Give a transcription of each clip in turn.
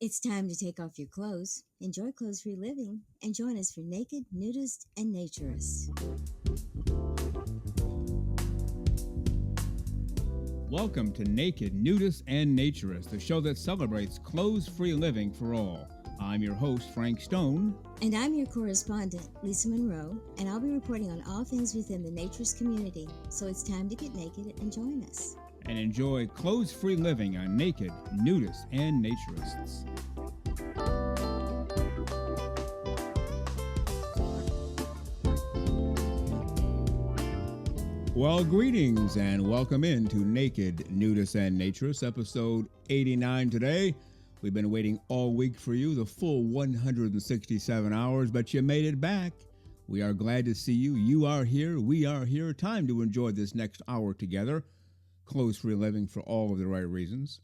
It's time to take off your clothes, enjoy clothes-free living, and join us for Naked, Nudists, and Naturists. Welcome to Naked, Nudists, and Naturists, the show that celebrates clothes-free living for all. I'm your host, Frank Stone. And I'm your correspondent, Lisa Monroe, and I'll be reporting on all things within the naturist community. So it's time to get naked and join us. And enjoy clothes-free living on Naked, Nudists, and Naturists. Well, greetings and welcome into Naked, Nudists, and Naturists, episode 89 today. We've been waiting all week for you, the full 167 hours, but you made it back. We are glad to see you. You are here. We are here. Time to enjoy this next hour together. Clothes-free living for all of the right reasons.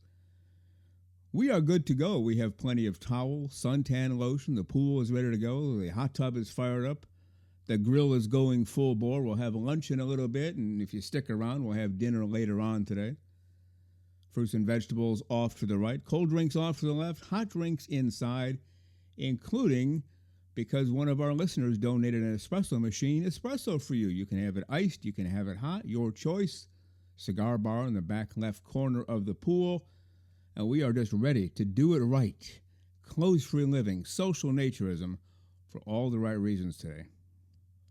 We are good to go. We have plenty of towel, suntan lotion. The pool is ready to go. The hot tub is fired up. The grill is going full bore. We'll have lunch in a little bit, and if you stick around, we'll have dinner later on today. Fruits and vegetables off to the right, cold drinks off to the left, hot drinks inside, including, because one of our listeners donated an espresso machine, espresso for you. You can have it iced, you can have it hot, your choice. Cigar bar in the back left corner of the pool, and we are just ready to do it right. Clothes-free living, social naturism, for all the right reasons today.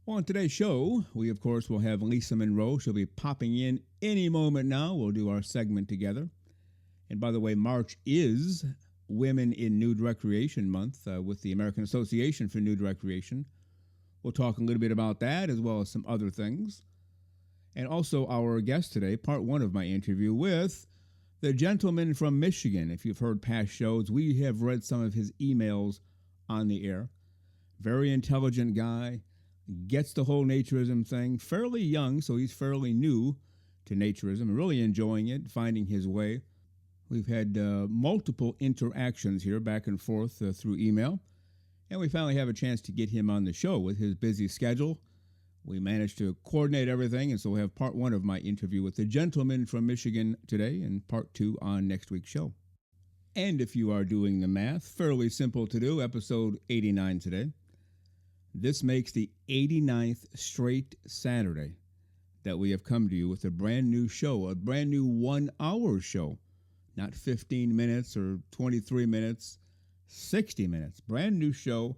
Well, on today's show, we, of course, will have Lisa Monroe. She'll be popping in any moment now. We'll do our segment together. And by the way, March is Women in Nude Recreation Month with the American Association for Nude Recreation. We'll talk a little bit about that as well as some other things. And also our guest today, part one of my interview with the gentleman from Michigan. If you've heard past shows, we have read some of his emails on the air. Very intelligent guy. Gets the whole naturism thing, fairly young, so he's fairly new to naturism, really enjoying it, finding his way. We've had multiple interactions here back and forth through email, and we finally have a chance to get him on the show with his busy schedule. We managed to coordinate everything, and so we'll have part one of my interview with the gentleman from Michigan today and part two on next week's show. And if you are doing the math, fairly simple to do, episode 89 today. This makes the 89th straight Saturday that we have come to you with a brand new show, a brand new 1 hour show, not 15 minutes or 23 minutes, 60 minutes, brand new show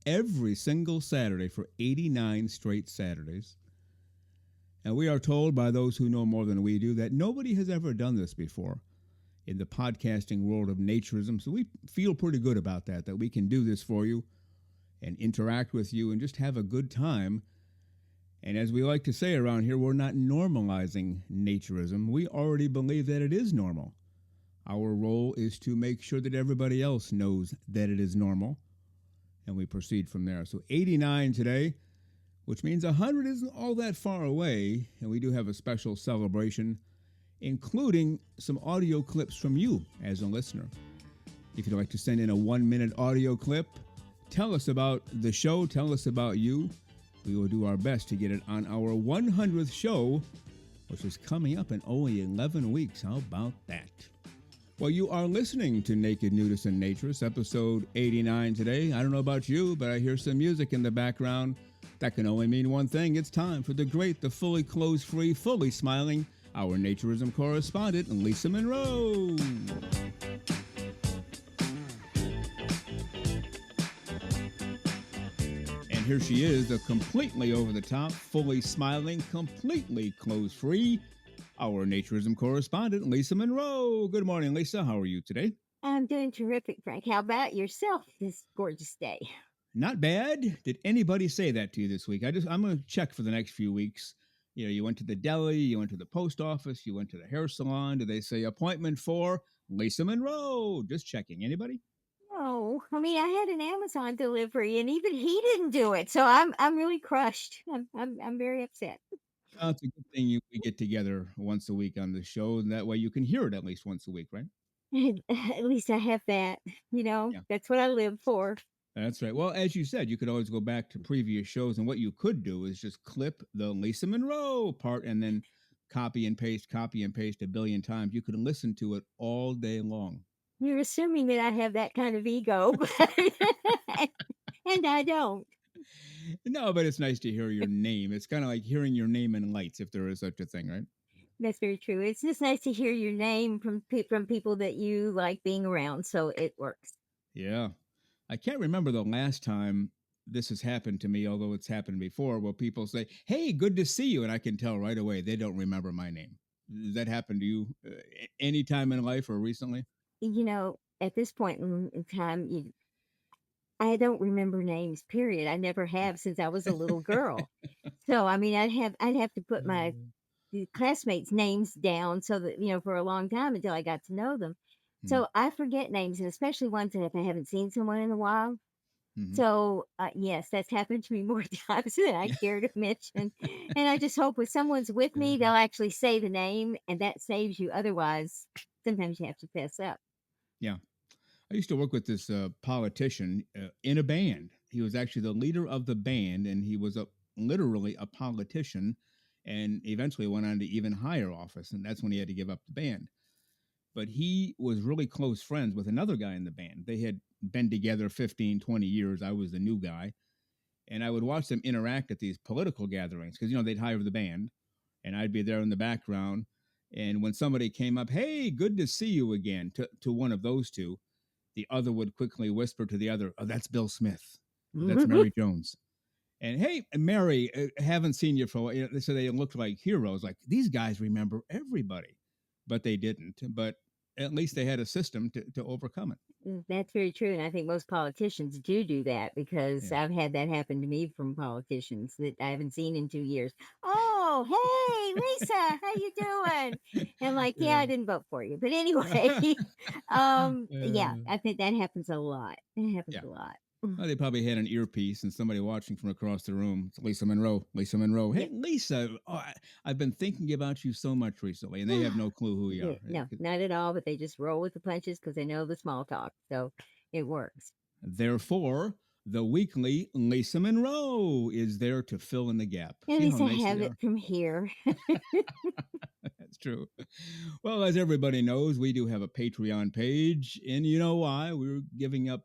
every single Saturday for 89 straight Saturdays. And we are told by those who know more than we do that nobody has ever done this before in the podcasting world of naturism. So we feel pretty good about that we can do this for you and interact with you and just have a good time. And as we like to say around here, we're not normalizing naturism. We already believe that it is normal. Our role is to make sure that everybody else knows that it is normal, and we proceed from there. So 89 today, which means 100 isn't all that far away, and we do have a special celebration, including some audio clips from you as a listener. If you'd like to send in a 1-minute audio clip, tell us about the show, tell us about you. We will do our best to get it on our 100th show, which is coming up in only 11 weeks. How about that? Well, you are listening to Naked, Nudists, and Naturists, episode 89 today. I don't know about you, but I hear some music in the background. That can only mean one thing. It's time for the great, the fully clothes-free, fully smiling, our Naturism correspondent, Lisa Monroe. And here she is, the completely over-the-top, fully smiling, completely clothes-free, our Naturism correspondent, Lisa Monroe. Good morning, Lisa. How are you today? I'm doing terrific, Frank. How about yourself this gorgeous day? Not bad. Did anybody say that to you this week? I'm going to check for the next few weeks. You know, you went to the deli, you went to the post office, you went to the hair salon. Did they say appointment for Lisa Monroe? Just checking. Anybody? No, I mean I had an Amazon delivery, and even he didn't do it. So I'm really crushed. I'm very upset. It's a good thing we get together once a week on the show, and that way you can hear it at least once a week, right? At least I have that. Yeah. That's what I live for. That's right. Well, as you said, you could always go back to previous shows, and what you could do is just clip the Lisa Monroe part and then copy and paste a billion times. You could listen to it all day long. You're assuming that I have that kind of ego, but and I don't. No, but it's nice to hear your name. It's kind of like hearing your name in lights, if there is such a thing, right? That's very true. It's just nice to hear your name from people that you like being around, so it works. Yeah. I can't remember the last time this has happened to me, although it's happened before, where people say, "Hey, good to see you," and I can tell right away they don't remember my name. Does that happen to you any time in life or recently? At this point in time, I don't remember names, period. I never have since I was a little girl. So, I mean, I'd have to put my Mm. the classmates' names down so that, for a long time until I got to know them. So I forget names, and especially ones that if I haven't seen someone in a while. Mm-hmm. So, yes, that's happened to me more times than I care to mention. And I just hope if someone's with me, they'll actually say the name, and that saves you. Otherwise, sometimes you have to fess up. Yeah. I used to work with this politician in a band. He was actually the leader of the band, and he was literally a politician, and eventually went on to even higher office. And that's when he had to give up the band. But he was really close friends with another guy in the band. They had been together 15, 20 years. I was the new guy. And I would watch them interact at these political gatherings because, they'd hire the band and I'd be there in the background. And when somebody came up, "Hey, good to see you again," to one of those two, the other would quickly whisper to the other, "Oh, that's Bill Smith. Oh, that's Mary Jones." And, "Hey, Mary, haven't seen you for a while." So they looked like heroes. Like these guys remember everybody, but they didn't. But at least they had a system to overcome it. That's very true, and I think most politicians do that because Yeah. I've had that happen to me from politicians that I haven't seen in 2 years. "Oh, hey, Lisa, how you doing?" And I'm like, "Yeah, Yeah. I didn't vote for you." But anyway, yeah, Uh, I think that happens a lot. It happens yeah. a lot. Well, they probably had an earpiece and somebody watching from across the room. It's Lisa Monroe. Lisa Monroe. "Hey, Yep. Lisa, I've been thinking about you so much recently," and they have no clue who you Yeah, are. no, not at all, but they just roll with the punches because they know the small talk, so it works. Therefore, the weekly Lisa Monroe is there to fill in the gap. At See how least I nice have they it are? from here. That's true. Well, as everybody knows, we do have a Patreon page, and you know why? We're giving up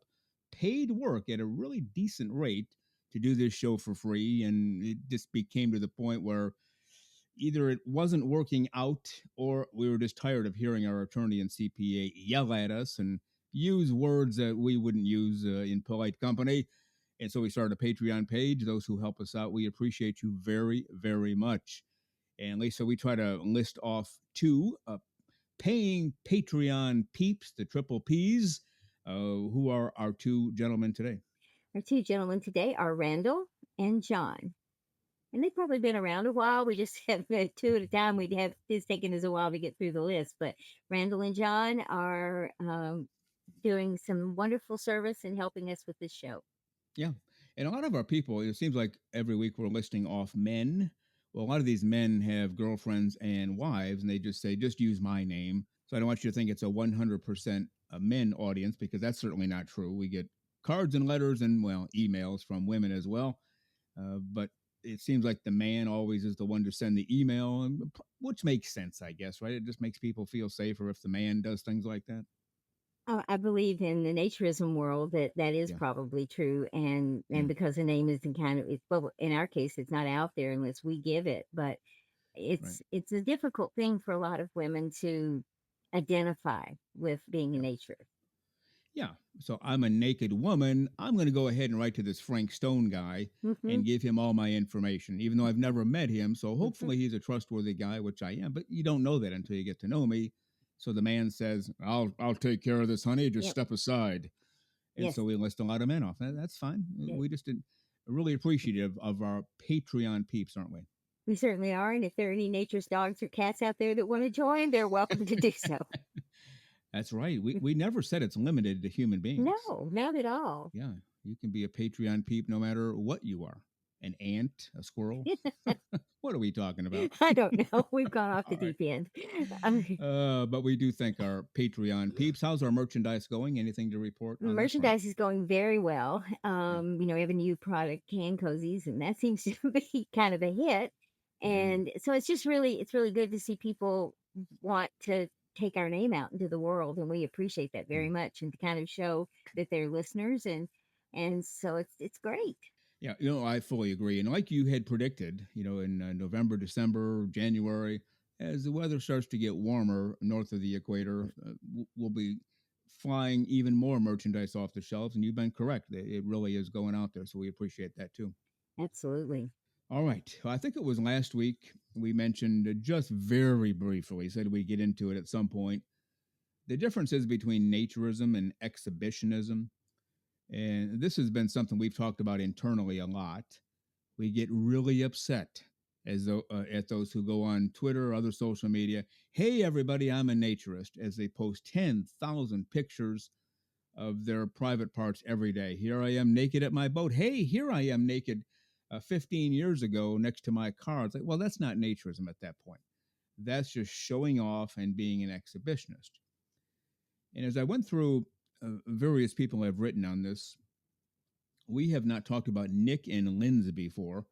paid work at a really decent rate to do this show for free, and it just became to the point where either it wasn't working out or we were just tired of hearing our attorney and CPA yell at us and use words that we wouldn't use in polite company. And so we started a Patreon page. Those who help us out, we appreciate you very, very much. And Lisa, we try to list off two paying Patreon peeps, the triple P's. Who are our two gentlemen today? Our 2 gentlemen today are Randall and John. And they've probably been around a while. We just have 2 at a time. We'd have it's taken us a while to get through the list, but Randall and John are doing some wonderful service and helping us with this show. Yeah. And a lot of our people, it seems like every week we're listing off men. Well, a lot of these men have girlfriends and wives, and they just say, "just use my name." So I don't want you to think it's a 100% a men audience because that's certainly not true. We get cards and letters and, well, emails from women as well. But it seems like the man always is the one to send the email, which makes sense, I guess, right? It just makes people feel safer if the man does things like that. I believe in the naturism world that that is Yeah. probably true, and Yeah. because the name isn't kind of it's well in our case it's not out there unless we give it, but Right. it's a difficult thing for a lot of women to identify with being a Yeah. naturist. Yeah. So I'm a naked woman. I'm going to go ahead and write to this Frank Stone guy Hmm. and give him all my information, even though I've never met him. So Hmm. hopefully he's a trustworthy guy, which I am. But you don't know that until you get to know me. So the man says, "I'll take care of this, honey. Just Yep. step aside." And Yes. so we list a lot of men off. That's fine. Yeah, We just did really appreciative of our Patreon peeps, aren't we? we certainly are, and if there are any nature's dogs or cats out there that want to join, they're welcome to do so. That's right. We never said it's limited to human beings. No, not at all. Yeah, you can be a Patreon peep no matter what you are. An ant, a squirrel. What are we talking about? I don't know. We've gone off the All right. deep end. Um, But we do thank our Patreon peeps. How's our merchandise going? Anything to report on that front? Merchandise is going very well. Yeah. We have a new product, can cozies, and that seems to be kind of a hit. Yeah. And so it's really good to see people want to take our name out into the world, and we appreciate that very Mm. much, and to kind of show that they're listeners, and so it's great. Yeah, I fully agree. And like you had predicted, in November, December, January, as the weather starts to get warmer north of the equator, we'll be flying even more merchandise off the shelves. And you've been correct. It really is going out there. So we appreciate that too. Absolutely. All right. Well, I think it was last week we mentioned just very briefly, said we'd get into it at some point, the differences between naturism and exhibitionism. And this has been something we've talked about internally a lot. We get really upset at those who go on Twitter or other social media. Hey, everybody, I'm a naturist, as they post 10,000 pictures of their private parts every day. Here I am naked at my boat. Hey, here I am naked 15 years ago next to my car. It's like, well, that's not naturism at that point. That's just showing off and being an exhibitionist. And as I went through various people have written on this, we have not talked about Nick and Lindsay before.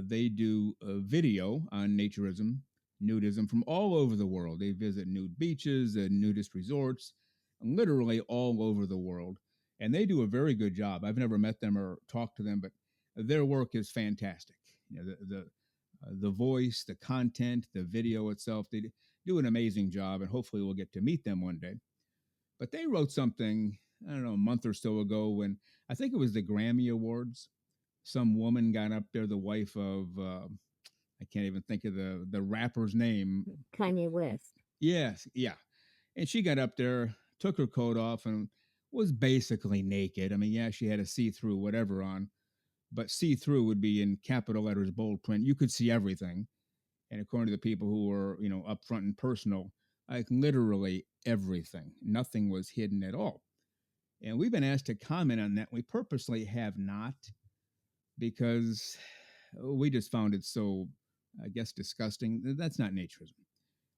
They do a video on naturism, nudism from all over the world. They visit nude beaches and nudist resorts, literally all over the world. And they do a very good job. I've never met them or talked to them, but their work is fantastic. The voice, the content, the video itself, they do an amazing job. And hopefully we'll get to meet them one day. But they wrote something, I don't know, a month or so ago when I think it was the Grammy Awards. Some woman got up there, the wife of I can't even think of the rapper's name. Kanye West. Yes, yeah, and she got up there, took her coat off, and was basically naked. I mean, yeah, she had a see-through whatever on, but see-through would be in capital letters, bold print. You could see everything, and according to the people who were upfront and personal, like literally everything, nothing was hidden at all. And we've been asked to comment on that. We purposely have not because we just found it so, I guess, disgusting. That's not naturism.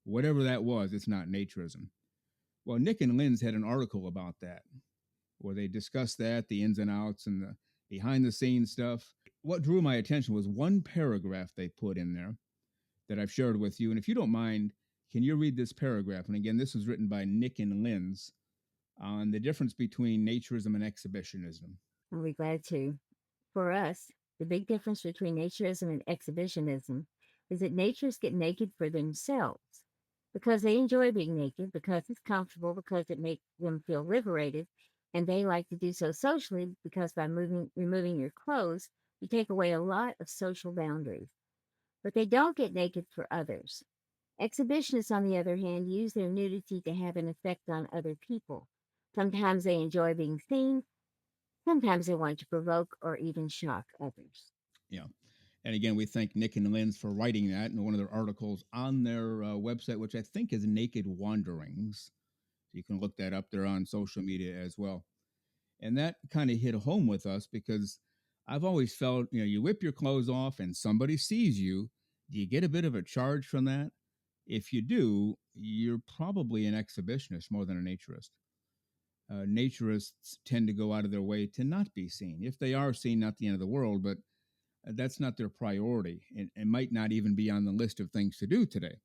Whatever that was, it's not naturism. Well, Nick and Lynn's had an article about that where they discussed that, the ins and outs and the behind the scenes stuff. What drew my attention was one paragraph they put in there that I've shared with you. And if you don't mind, can you read this paragraph? And again, this was written by Nick and Lynn's on the difference between naturism and exhibitionism. I'll be glad to. For us, the big difference between naturism and exhibitionism is that naturists get naked for themselves because they enjoy being naked, because it's comfortable, because it makes them feel liberated, and they like to do so socially because by removing your clothes, you take away a lot of social boundaries. But they don't get naked for others. Exhibitionists, on the other hand, use their nudity to have an effect on other people. Sometimes they enjoy being seen, sometimes they want to provoke or even shock others. Yeah. And again, we thank Nick and Lynn's for writing that in one of their articles on their website, which I think is Naked Wanderings. You can look that up there on social media as well. And that kind of hit home with us because I've always felt, you whip your clothes off and somebody sees you. Do you get a bit of a charge from that? If you do, you're probably an exhibitionist more than a naturist. Naturists tend to go out of their way to not be seen. If they are seen, not the end of the world, but that's not their priority and might not even be on the list of things to do today.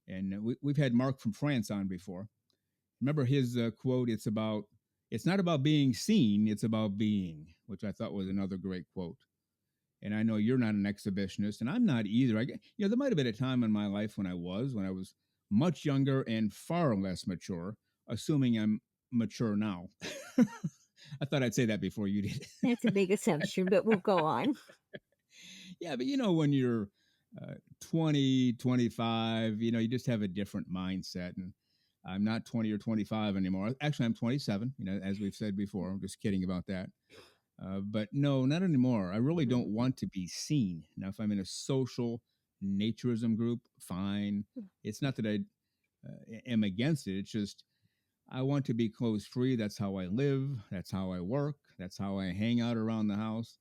And we've had Mark from France on before. Remember his quote, it's not about being seen, it's about being, which I thought was another great quote. And I know you're not an exhibitionist, and I'm not either. There might have been a time in my life when I was much younger and far less mature, assuming I'm mature now. I thought I'd say that before you did. That's a big assumption, but we'll go on. Yeah, but when you're 20, 25, you just have a different mindset. And I'm not 20 or 25 anymore. Actually, I'm 27, as we've said before. I'm just kidding about that. But no, not anymore. I really don't want to be seen. Now, if I'm in a social naturism group, fine. It's not that I am against it. It's just I want to be clothes free. That's how I live. That's how I work. That's how I hang out around the house.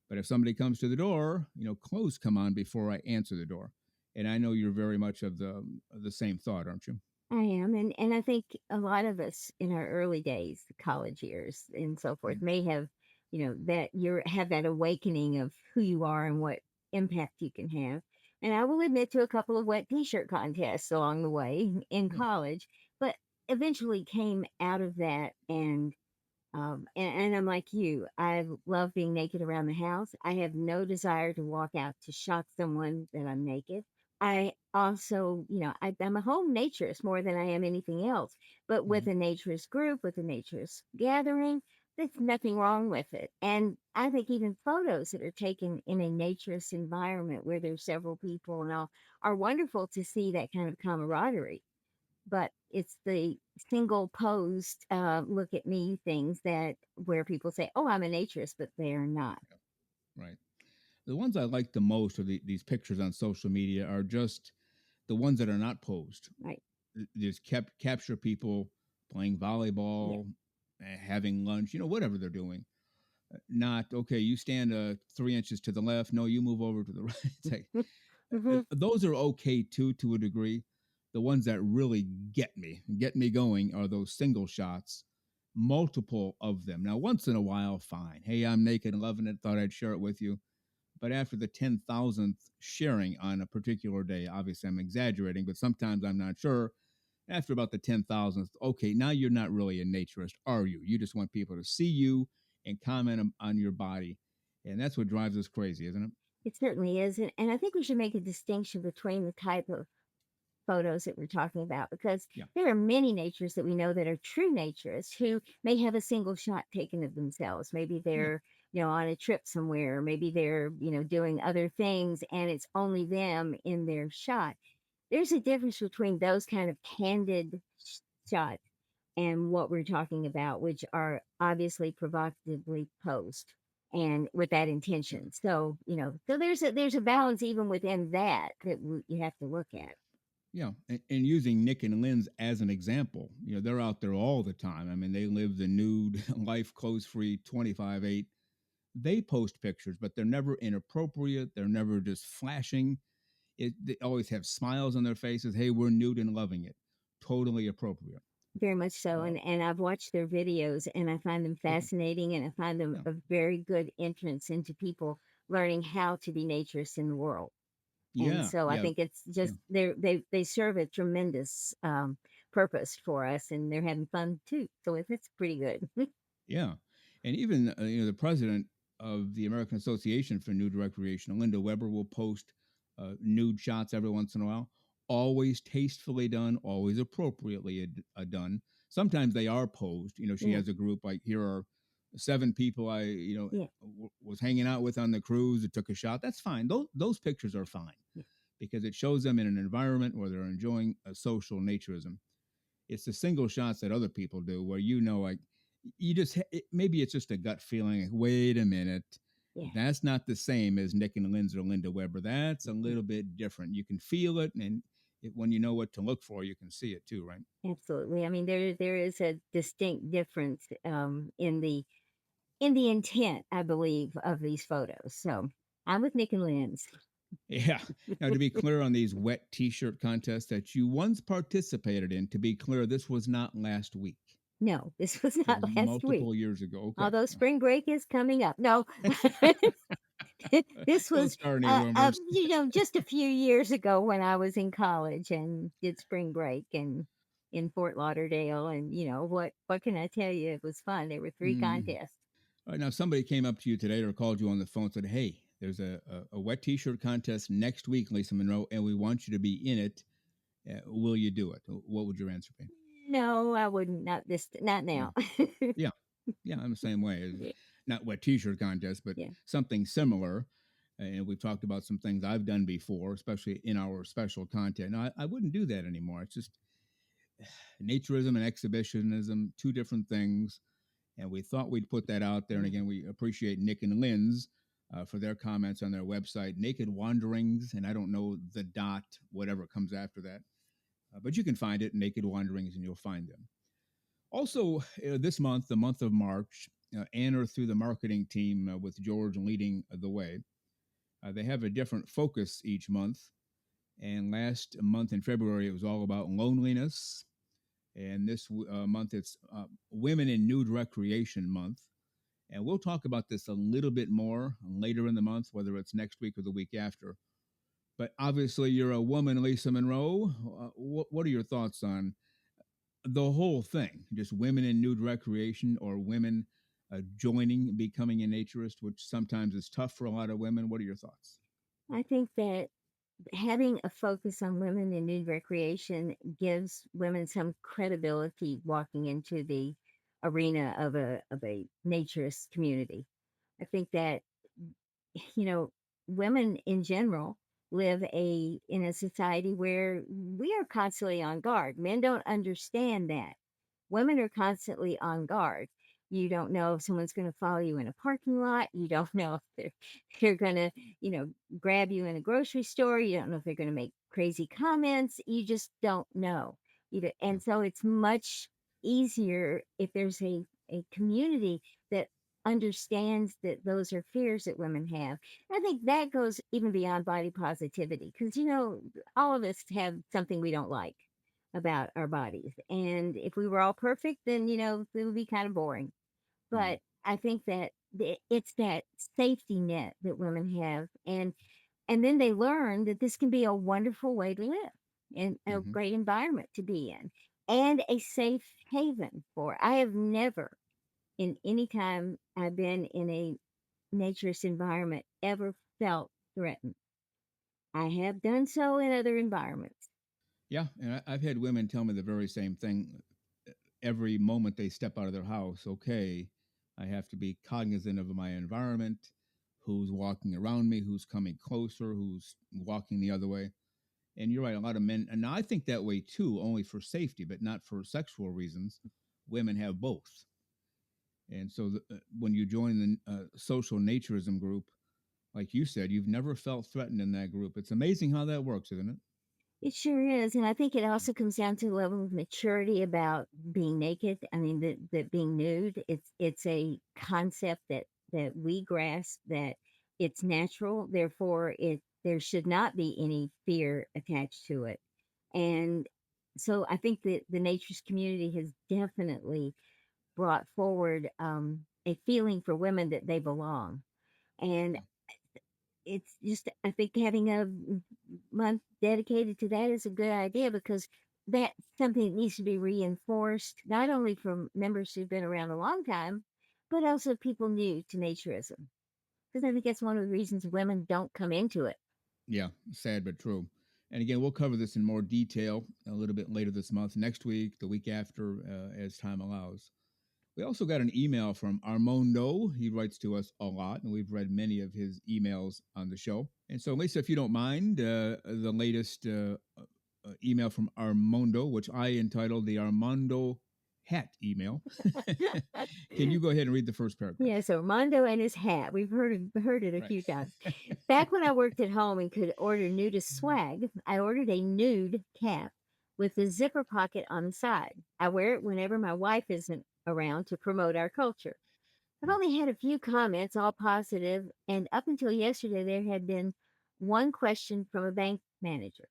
But if somebody comes to the door, clothes come on before I answer the door. And I know you're very much of the same thought, aren't you? I am, and I think a lot of us in our early days, the college years and so forth, Mm. may have, that you have that awakening of who you are and what impact you can have. And I will admit to a couple of wet t-shirt contests along the way in Yeah. college, but eventually came out of that and I'm like you. I love being naked around the house. I have no desire to walk out to shock someone that I'm naked. I also, I'm a home naturist more than I am anything else. But with Mhm. a naturist group, with a naturist gathering, there's nothing wrong with it. And I think even photos that are taken in a naturist environment where there's several people and all are wonderful to see that kind of camaraderie, but it's the single post look at me things that where people say, oh, I'm a naturist, but they're not. Right. The ones I like the most of these pictures on social media are just the ones that are not posed. Right. Just kept capture people playing Yeah. volleyball, having lunch, whatever they're doing. Not okay. You stand 3 inches to the left. No, you move over to the right. It's like, Hmm. those are okay too, to a degree. The ones that really get me going, are those single shots, multiple of them. Now, once in a while, fine. Hey, I'm naked and loving it. Thought I'd share it with you. But after the 10,000th sharing on a particular day, obviously I'm exaggerating, but sometimes I'm not sure. After about the 10,000th, okay, now you're not really a naturist, are you? You just want people to see you and comment on your body. And that's what drives us crazy, isn't it? It certainly is. And I think we should make a distinction between the type of photos that we're talking about because Yeah. there are many naturists that we know that are true naturists who may have a single shot taken of themselves. Maybe Yeah. they're, on a trip somewhere, maybe they're, doing other things and it's only them in their shot. There's a difference between those kind of candid shots and what we're talking about, which are obviously provocatively posed and with that Yeah. intention. So, so there's a balance even within that you have to look at. Yeah, and using Nick and Lynn's as an example, they're out there all the time. I mean, they live the nude life, clothes free, 25/8. They post pictures, but they're never inappropriate. They're never just flashing. They always have smiles on their faces. Hey, we're nude and loving it. Totally appropriate. Very much so, Uh, and I've watched their videos, and I find them okay. fascinating, and I find them Yeah. a very good entrance into people learning how to be naturists in the world. And Yeah. so I Yeah. think it's Yeah. just they serve a tremendous purpose for us, and they're having fun too. So it's pretty good. Yeah, and even the president of the American Association for Nude Recreation, Linda Weber, will post nude shots every once in a while. Always tastefully done, always appropriately done. Sometimes they are posed. She Yeah, has a group like, here are 7 people I yeah, was hanging out with on the cruise that took a shot. That's fine. Those pictures are fine yeah. because it shows them in an environment where they're enjoying a social naturism. It's the single shots that other people do where like you just maybe it's just a gut feeling. Like, wait a minute, Yeah. that's not the same as Nick and Lynn's or Linda Weber. That's a Yeah. little bit different. You can feel it, and when you know what to look for, you can see it too, right? Absolutely. I mean, there is a distinct difference in the intent, I believe, of these photos. So I'm with Nick and Lynn's. Yeah. Now, to be clear on these wet T-shirt contests that you once participated in, to be clear, this was not last week. No, this was It was not last week. multiple years ago. Okay. Although spring break is coming up. No, this Don't was, start any rumors. just a few years ago when I was in college and did spring break and in Fort Lauderdale. And what can I tell you? It was fun. There were three Mm. contests. All right, now somebody came up to you today or called you on the phone and said, "Hey, there's a wet T-shirt contest next week, Lisa Monroe, and we want you to be in it. Will you do it?" What would your answer be? No, I wouldn't. Not Yeah, now. yeah, yeah. I'm the same way. Yeah, Not wet T-shirt contest, but yeah, something similar. And we've talked about some things I've done before, especially in our special content. Now, I wouldn't do that anymore. It's just naturism and exhibitionism, two different things, and we thought we'd put that out there. And yeah. again, we appreciate Nick and Lynn's for their comments on their website, Naked Wanderings, and I don't know the dot, whatever comes after that, but you can find it, Naked Wanderings, and you'll find them. Also, this month, the month of March, Anna through the marketing team with George leading the way. They have a different focus each month. And last month in February, it was all about loneliness. And this month, it's Women in Nude Recreation Month. And we'll talk about this a little bit more later in the month, whether it's next week or the week after. But obviously, you're a woman, Lisa Monroe. What are your thoughts on the whole thing? Just women in nude recreation or women joining, becoming a naturist, which sometimes is tough for a lot of women. What are your thoughts? I think that having a focus on women in nude recreation gives women some credibility walking into the arena of a naturist community. I think that you know women in general live a in a society where we are constantly on guard. Men don't understand that. Women are constantly on guard. You don't know if someone's going to follow you in a parking lot. You don't know if they're going to, you know, grab you in a grocery store. You don't know if they're going to make crazy comments. You just don't know. Yeah. And so it's much easier if there's a community that understands that those are fears that women have. I think that goes even beyond body positivity because, all of us have something we don't like about our bodies. And if we were all perfect, then, it would be kind of boring. Mm-hmm. But I think that it's that safety net that women have. And then they learn that this can be a wonderful way to live and a Mm-hmm. great environment to be in and a safe haven for. I have never, in any time I've been in a naturist environment, ever felt threatened. I have done so in other environments. Yeah, and I've had women tell me the very same thing every moment they step out of their house. Okay, I have to be cognizant of my environment, who's walking around me, who's coming closer, who's walking the other way. And you're right, a lot of men, and I think that way too, only for safety, but not for sexual reasons. Women have both. And so when you join the social naturism group, like you said, you've never felt threatened in that group. It's amazing how that works, isn't it? It sure is, and I think it also comes down to the level of maturity about being naked. I mean, that being nude, it's a concept that we grasp that it's natural, therefore it there should not be any fear attached to it. And so I think that the naturist community has definitely brought forward a feeling for women that they belong. And Yeah. it's just I think having a month dedicated to that is a good idea because that's something that needs to be reinforced not only from members who've been around a long time, but also people new to naturism. Because I think that's one of the reasons women don't come into it. Yeah, sad but true. And again, we'll cover this in more detail a little bit later this month, next week, the week after, as time allows. We also got an email from Armando. He writes to us a lot, and we've read many of his emails on the show. And so, Lisa, if you don't mind, the latest email from Armando, which I entitled the Armando Hat email. Can you go ahead and read the first paragraph? Yeah, so Mondo and his hat. We've heard it a Right. few times. Back when I worked at home and could order nudist swag, I ordered a nude cap with a zipper pocket on the side. I wear it whenever my wife isn't around to promote our culture. I've only had a few comments, all positive, and up until yesterday, there had been one question from a bank manager.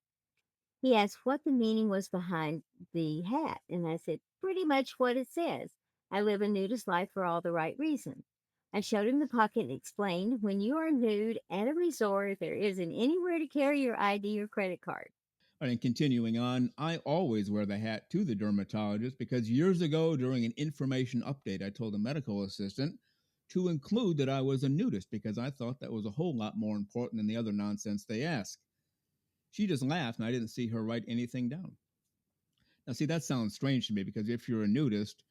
He asked what the meaning was behind the hat, and I said, pretty much what it says. I live a nudist life for all the right reasons. I showed him the pocket and explained when you are nude at a resort, there isn't anywhere to carry your ID or credit card. And continuing on, I always wear the hat to the dermatologist because years ago, during an information update, I told a medical assistant to include that I was a nudist because I thought that was a whole lot more important than the other nonsense they ask. She just laughed, and I didn't see her write anything down. Now, see, that sounds strange to me because if you're a nudist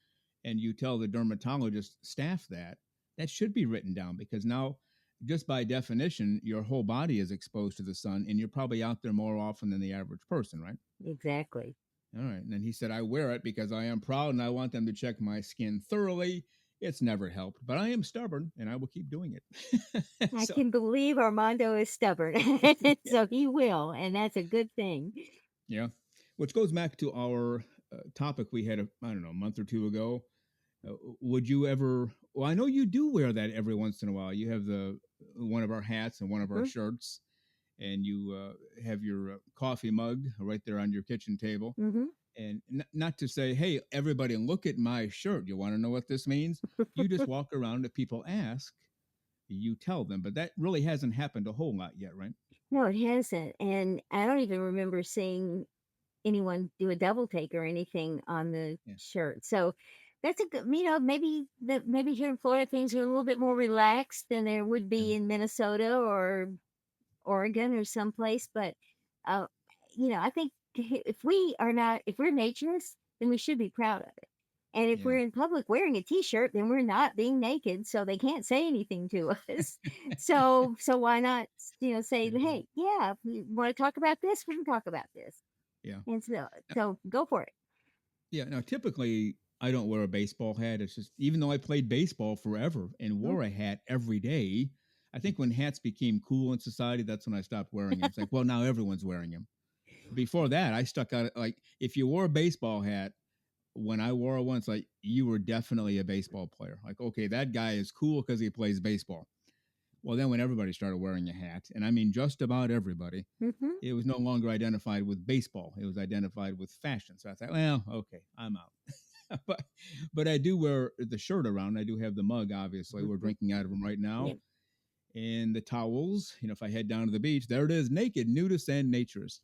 and you tell the dermatologist staff that, that should be written down because now, just by definition, your whole body is exposed to the sun and you're probably out there more often than the average person, right? Exactly. All right. And then he said, I wear it because I am proud and I want them to check my skin thoroughly. It's never helped, but I am stubborn and I will keep doing it. I So, can believe Armando is stubborn. yeah. So he will, and that's a good thing. Yeah. Which goes back to our topic we had, I don't know, a month or two ago. Would you ever? Well, I know you do wear that every once in a while. You have the one of our hats and one of our shirts, and you have your coffee mug right there on your kitchen table. Mm-hmm. And not to say, hey, everybody, look at my shirt. You want to know what this means? You just walk around. If people ask, you tell them. But that really hasn't happened a whole lot yet, right? No, it hasn't. And I don't even remember seeing anyone do a double take or anything on the Yeah. shirt. So that's a good, maybe here in Florida things are a little bit more relaxed than there would Yeah. be in Minnesota or Oregon or someplace. But uh, I think if we're naturists, then we should be proud of it. And if Yeah. we're in public wearing a t-shirt, then we're not being naked, so they can't say anything to us. So why not, say, Mhm. hey, yeah, if you want to talk about this, we can talk about this. Yeah. And so, Uh, so go for it. Yeah. Now, typically, I don't wear a baseball hat. It's just, even though I played baseball forever and Mm. wore a hat every day, I think when hats became cool in society, that's when I stopped wearing them. It's like, well, now everyone's wearing them. Before that, I stuck out, like, if you wore a baseball hat, when I wore it once, like, you were definitely a baseball player. Like, okay, that guy is cool because he plays baseball. Well, then when everybody started wearing a hat, and I mean just about everybody, Hmm. it was no longer identified with baseball. It was identified with fashion. So I thought, well, okay, I'm out. but but I do wear the shirt around. I do have the mug, obviously. We're Hmm. drinking out of them right now. Yeah, And the towels, if I head down to the beach, there it is, naked, nudist, and naturist.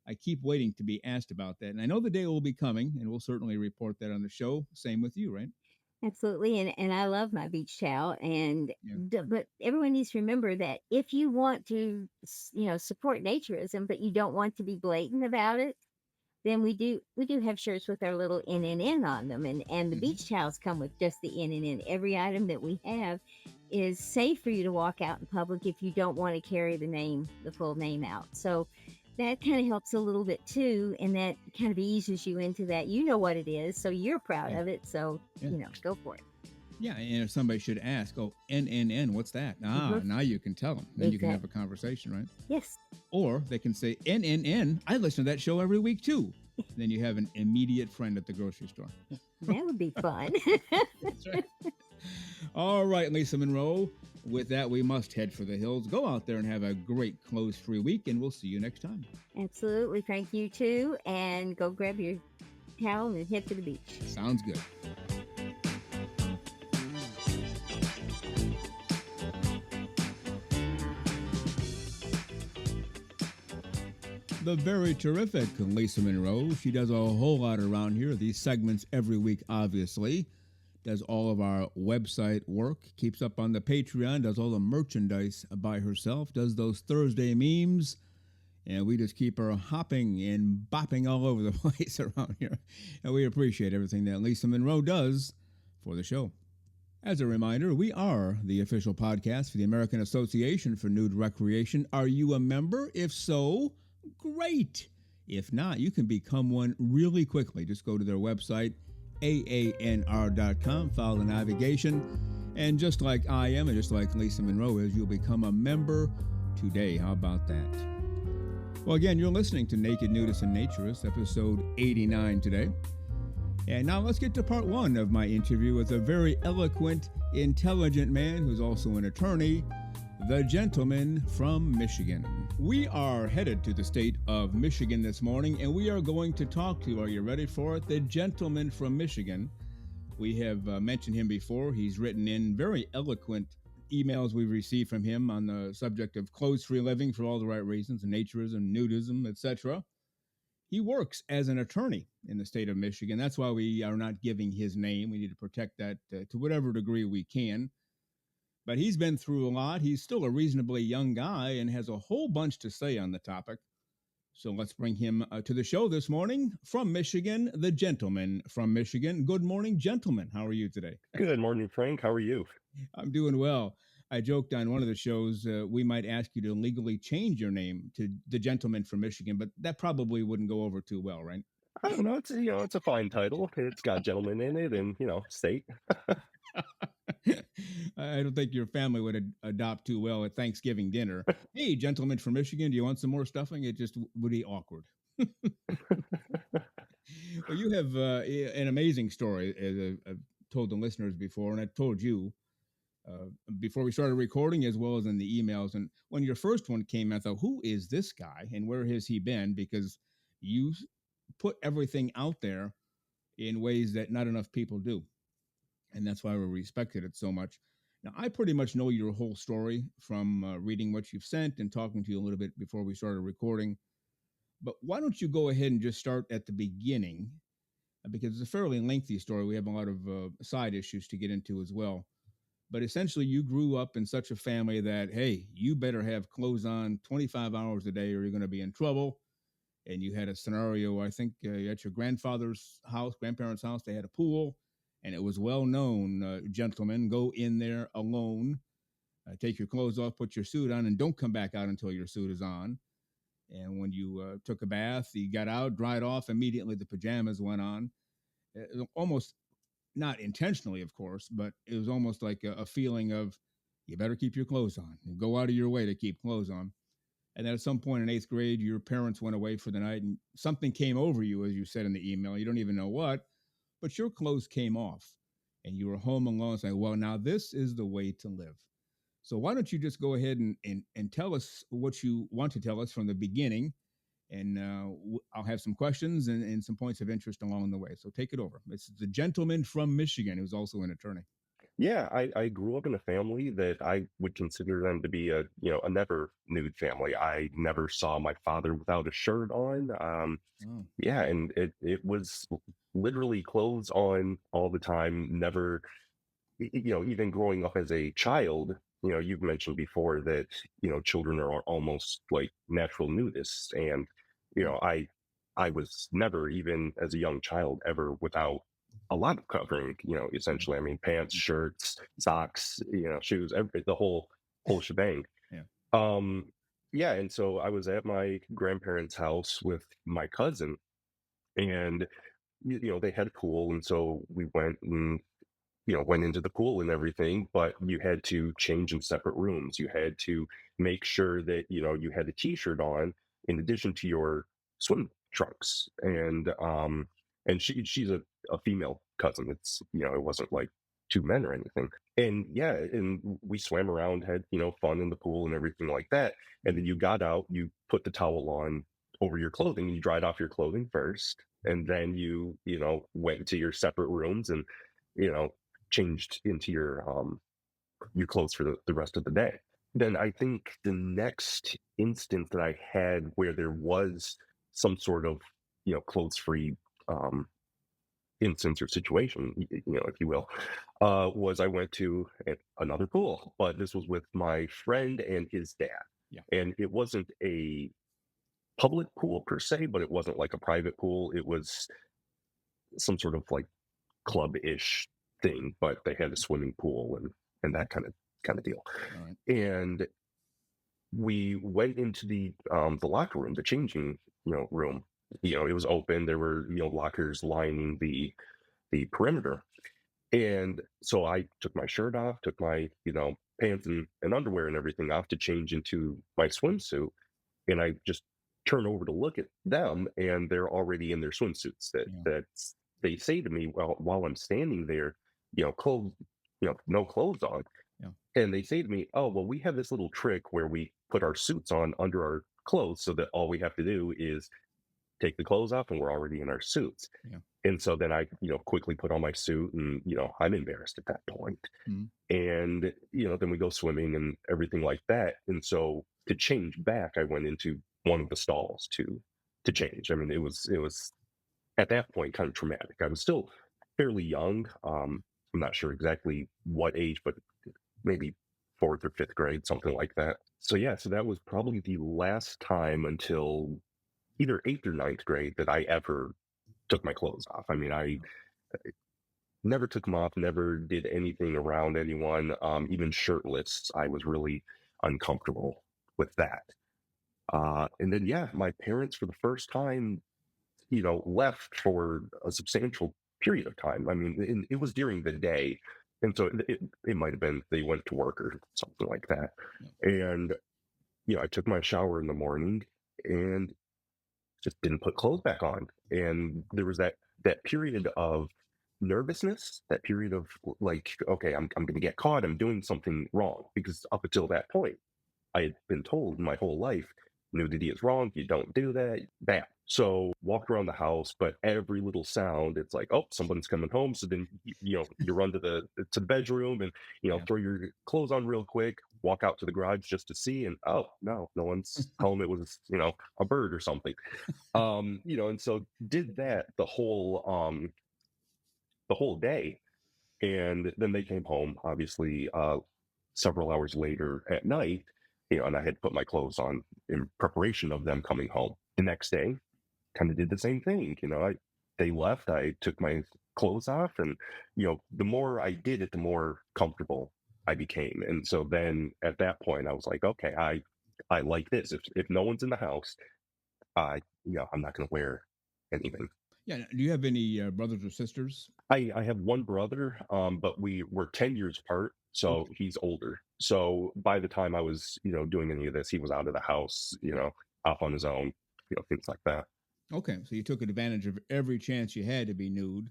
I keep waiting to be asked about that. And I know the day will be coming, and we'll certainly report that on the show. Same with you, right? absolutely. And I love my beach towel. Yeah. But everyone needs to remember that if you want to, support naturism, but you don't want to be blatant about it, then we do have shirts with our little NNN on them, and the Hmm. beach towels come with just the NNN. Every item that we have is safe for you to walk out in public if you don't want to carry the full name out. So that kind of helps a little bit too, and that kind of eases you into that. You know what it is, so you're proud Yeah. of it. So Yeah. go for it. Yeah. And if somebody should ask, oh, NNN, what's that? Ah, Hmm. now you can tell them. Then you can have a Exactly. conversation, right? Yes. Or they can say, NNN, I listen to that show every week too. Then you have an immediate friend at the grocery store. That would be fun. That's right. All right, Lisa Monroe. With that, we must head for the hills. Go out there and have a great close free week, and we'll see you next time. Absolutely. Thank you too. And go grab your towel and head to the beach. Sounds good. The very terrific Lisa Monroe. She does a whole lot around here. These segments every week, obviously. Does all of our website work, keeps up on the Patreon, does all the merchandise by herself, does those Thursday memes, and we just keep her hopping and bopping all over the place around here. And we appreciate everything that Lisa Monroe does for the show. As a reminder, we are the official podcast for the American Association for Nude Recreation. Are you a member? If so, great. If not, you can become one really quickly. Just go to their website, aanr.com, follow the navigation, and just like I am, and just like Lisa Monroe is, you'll become a member today. How about that? Well, again, you're listening to Naked Nudists and Naturists, episode 89 today. And now let's get to part one of my interview with a very eloquent, intelligent man who's also an attorney, the gentleman from Michigan. We are headed to the state of Michigan this morning, and we are going to talk to, are you ready for it? The gentleman from Michigan. We have mentioned him before. He's written in very eloquent emails we've received from him on the subject of clothes-free living for all the right reasons, naturism, nudism, etc. He works as an attorney in the state of Michigan. That's why we are not giving his name. We need to protect that to whatever degree we can. But he's been through a lot. He's still a reasonably young guy and has a whole bunch to say on the topic. So let's bring him to the show this morning from Michigan, the gentleman from Michigan. Good morning, gentlemen. How are you today? Good morning, Frank. How are you? I'm doing well. I joked on one of the shows we might ask you to legally change your name to the gentleman from Michigan, but that probably wouldn't go over too well, right? I don't know. It's a fine title. It's got gentleman in it, and state. I don't think your family would adopt too well at Thanksgiving dinner. Hey, gentlemen from Michigan, do you want some more stuffing? It just would be awkward. Well, you have an amazing story, as I've told the listeners before, and I've told you before we started recording, as well as in the emails. And when your first one came, I thought, who is this guy and where has he been? Because you put everything out there in ways that not enough people do. And that's why we respected it so much. Now, I pretty much know your whole story from reading what you've sent and talking to you a little bit before we started recording. But why don't you go ahead and just start at the beginning? Because it's a fairly lengthy story. We have a lot of side issues to get into as well. But essentially, you grew up in such a family that, hey, you better have clothes on 25 hours a day or you're going to be in trouble. And you had a scenario, I think, at your grandparents' house, they had a pool, and it was well known, gentlemen, go in there alone, take your clothes off, put your suit on, and don't come back out until your suit is on. And when you took a bath, you got out, dried off, immediately the pajamas went on. Almost not intentionally, of course, but it was almost like a feeling of you better keep your clothes on and go out of your way to keep clothes on. And then at some point in eighth grade, your parents went away for the night and something came over you, as you said in the email. You don't even know what, but your clothes came off and you were home alone saying, well, now this is the way to live. So why don't you just go ahead and tell us what you want to tell us from the beginning? And I'll have some questions and some points of interest along the way. So take it over. It's the gentleman from Michigan who's also an attorney. Yeah, I grew up in a family that I would consider them to be a never nude family. I never saw my father without a shirt on. Oh, Yeah, and it was literally clothes on all the time, never even growing up as a child, you've mentioned before that, children are almost like natural nudists. And, you yeah. know, I was never, even as a young child, ever without a lot of covering, Yeah. essentially. I mean, pants, shirts, socks, shoes, the whole shebang. Yeah. Um, yeah, and so I was at my grandparents' house with my cousin, and they had a pool, and so we went and went into the pool and everything, but you had to change in separate rooms. You had to make sure that, you had a t-shirt on in addition to your swim trunks. And she's a female cousin. It's, it wasn't like two men or anything. And yeah, and we swam around, had, fun in the pool and everything like that. And then you got out, you put the towel on over your clothing, you dried off your clothing first, and then you went to your separate rooms and you know changed into your clothes for the rest of the day. Then I think the next instance that I had where there was some sort of clothes free um, instance or situation, if you will, was I went to another pool, but this was with my friend and his dad, Yeah. and it wasn't a public pool per se, but it wasn't like a private pool. It was some sort of like club-ish thing, but they had a swimming pool and that kind of deal. All right. And we went into the locker room, the changing room. It was open. There were lockers lining the perimeter. And so I took my shirt off, took my pants and underwear and everything off to change into my swimsuit, and I just turn over to look at them, and they're already in their swimsuits. Yeah. They say to me while I'm standing there, clothes, no clothes on, Yeah. and they say to me, "Oh, well, we have this little trick where we put our suits on under our clothes, so that all we have to do is take the clothes off, and we're already in our suits." Yeah. And so then I, quickly put on my suit, and I'm embarrassed at that point. Mm-hmm. And then we go swimming and everything like that. And so to change back, I went into one of the stalls to change. I mean, it was at that point kind of traumatic. I was still fairly young. I'm not sure exactly what age, but maybe fourth or fifth grade, something like that. So yeah, so that was probably the last time until either eighth or ninth grade that I ever took my clothes off. I mean, I never took them off, never did anything around anyone, even shirtless. I was really uncomfortable with that. And then, yeah, my parents, for the first time, left for a substantial period of time. I mean, it was during the day. And so it might have been they went to work or something like that. Yeah. And, I took my shower in the morning and just didn't put clothes back on. And there was that period of nervousness, that period of like, okay, I'm going to get caught. I'm doing something wrong, because up until that point, I had been told my whole life, nudity is wrong. You don't do that. Bam, So walk around the house, but every little sound, it's like, oh, someone's coming home. So then you run to the bedroom and Yeah. throw your clothes on real quick, walk out to the garage just to see, and oh no, no one's home. It was a bird or something. And so did that the whole day, and then they came home, obviously, several hours later at night, and I had put my clothes on in preparation of them coming home. The next day, kind of did the same thing. They left. I took my clothes off, and the more I did it, the more comfortable I became. And so then at that point, I was like, okay, I like this. If no one's in the house, I'm not going to wear anything. Yeah. Do you have any brothers or sisters? I have one brother, but we were 10 years apart, so Okay. he's older. So by the time I was, doing any of this, he was out of the house, off on his own, things like that. Okay. So you took advantage of every chance you had to be nude.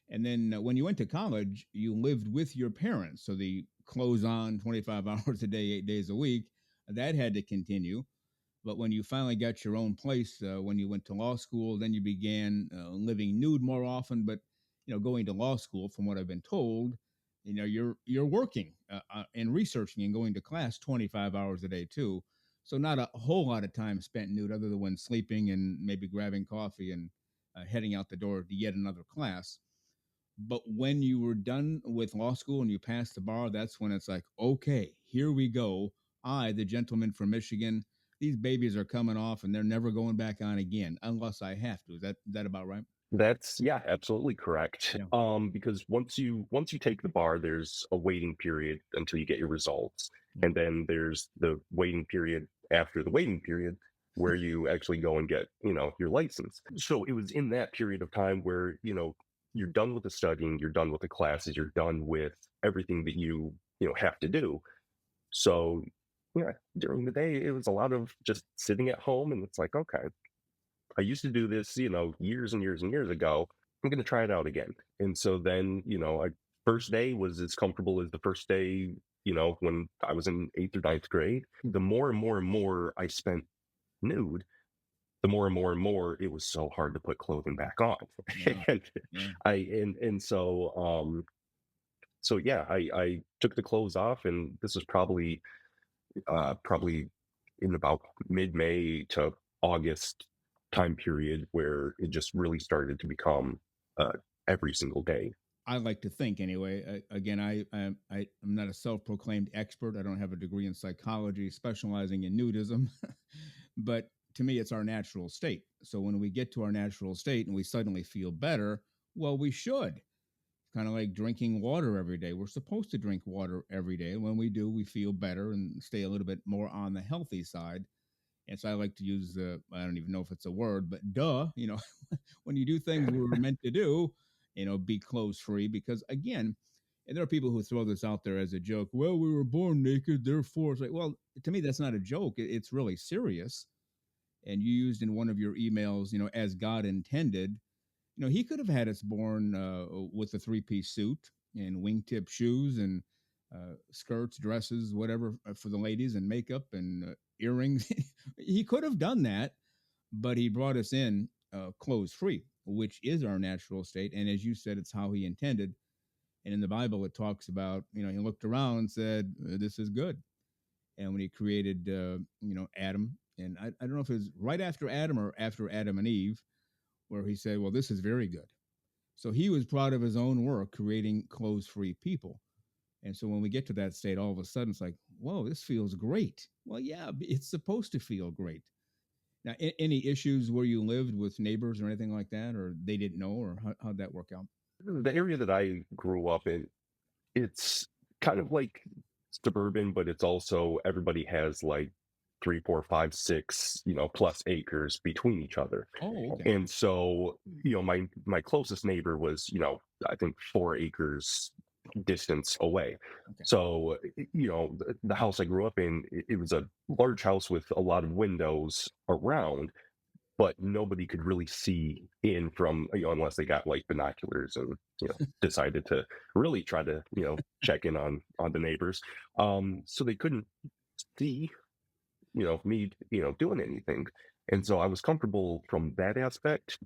And then when you went to college, you lived with your parents. So the clothes on 25 hours a day, 8 days a week, that had to continue. But when you finally got your own place, when you went to law school, then you began living nude more often. But going to law school, from what I've been told, you're working and researching and going to class 25 hours a day too. So not a whole lot of time spent nude, other than when sleeping and maybe grabbing coffee and heading out the door to yet another class. But when you were done with law school and you passed the bar, that's when it's like, okay, here we go. I, the gentleman from Michigan, these babies are coming off and they're never going back on again unless I have to. Is that about right? That's yeah, absolutely correct. Yeah. Because once you take the bar, there's a waiting period until you get your results, Yeah. and then there's the waiting period after the waiting period where you actually go and get your license. So it was in that period of time where you're done with the studying, you're done with the classes, you're done with everything that you have to do. So yeah, during the day it was a lot of just sitting at home, and it's like, okay, I used to do this, years and years and years ago. I'm going to try it out again. And so then, first day was as comfortable as the first day, when I was in eighth or ninth grade. The more and more and more I spent nude, the more and more and more it was so hard to put clothing back on. Yeah. and Yeah. so yeah, I took the clothes off, and this was probably in about mid-May to August time period where it just really started to become uh, every single day. I like to think anyway. Again, I'm not a self-proclaimed expert. I don't have a degree in psychology specializing in nudism, but to me, it's our natural state. So when we get to our natural state and we suddenly feel better, well, we should. Kind of like drinking water every day. We're supposed to drink water every day. When we do, we feel better and stay a little bit more on the healthy side. And so I like to use I don't even know if it's a word, but duh, when you do things we were meant to do, be clothes free. Because again, and there are people who throw this out there as a joke. Well, we were born naked, therefore, it's like, well, to me, that's not a joke. It's really serious. And you used in one of your emails, as God intended. He could have had us born with a three-piece suit and wingtip shoes and skirts, dresses, whatever for the ladies, and makeup and earrings. He could have done that, but he brought us in clothes free, which is our natural state. And as you said, it's how he intended. And in the Bible, it talks about, he looked around and said, this is good. And when he created, Adam, and I don't know if it was right after Adam or after Adam and Eve, where he said, well, this is very good. So he was proud of his own work creating clothes free people. And so when we get to that state, all of a sudden it's like, whoa, this feels great. Well, yeah, it's supposed to feel great. Now, any issues where you lived with neighbors or anything like that, or they didn't know, or how'd that work out? The area that I grew up in, it's kind of like suburban, but it's also everybody has like 3, 4, 5, 6, plus acres between each other. Oh, okay. And so, my closest neighbor was, I think 4 acres distance away. Okay. So, the house I grew up in, it was a large house with a lot of windows around, but nobody could really see in from, unless they got like binoculars and, decided to really try to, check in on the neighbors. So they couldn't see, me, doing anything. And so I was comfortable from that aspect.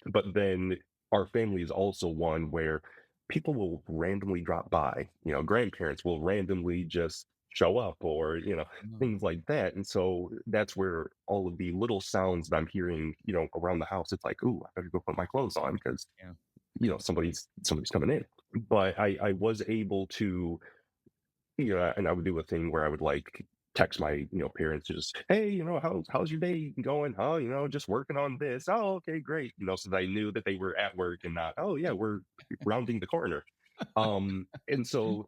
But then our family is also one where people will randomly drop by, grandparents will randomly just show up, or, Oh, things like that. And so that's where all of the little sounds that I'm hearing, around the house, it's like, ooh, I better go put my clothes on because, yeah. somebody's coming in. But I was able to, and I would do a thing where I would like text my, parents, just, hey, how's your day going? Oh, just working on this. Oh, okay, great. So that I knew that they were at work and not, oh yeah, we're rounding the corner. And so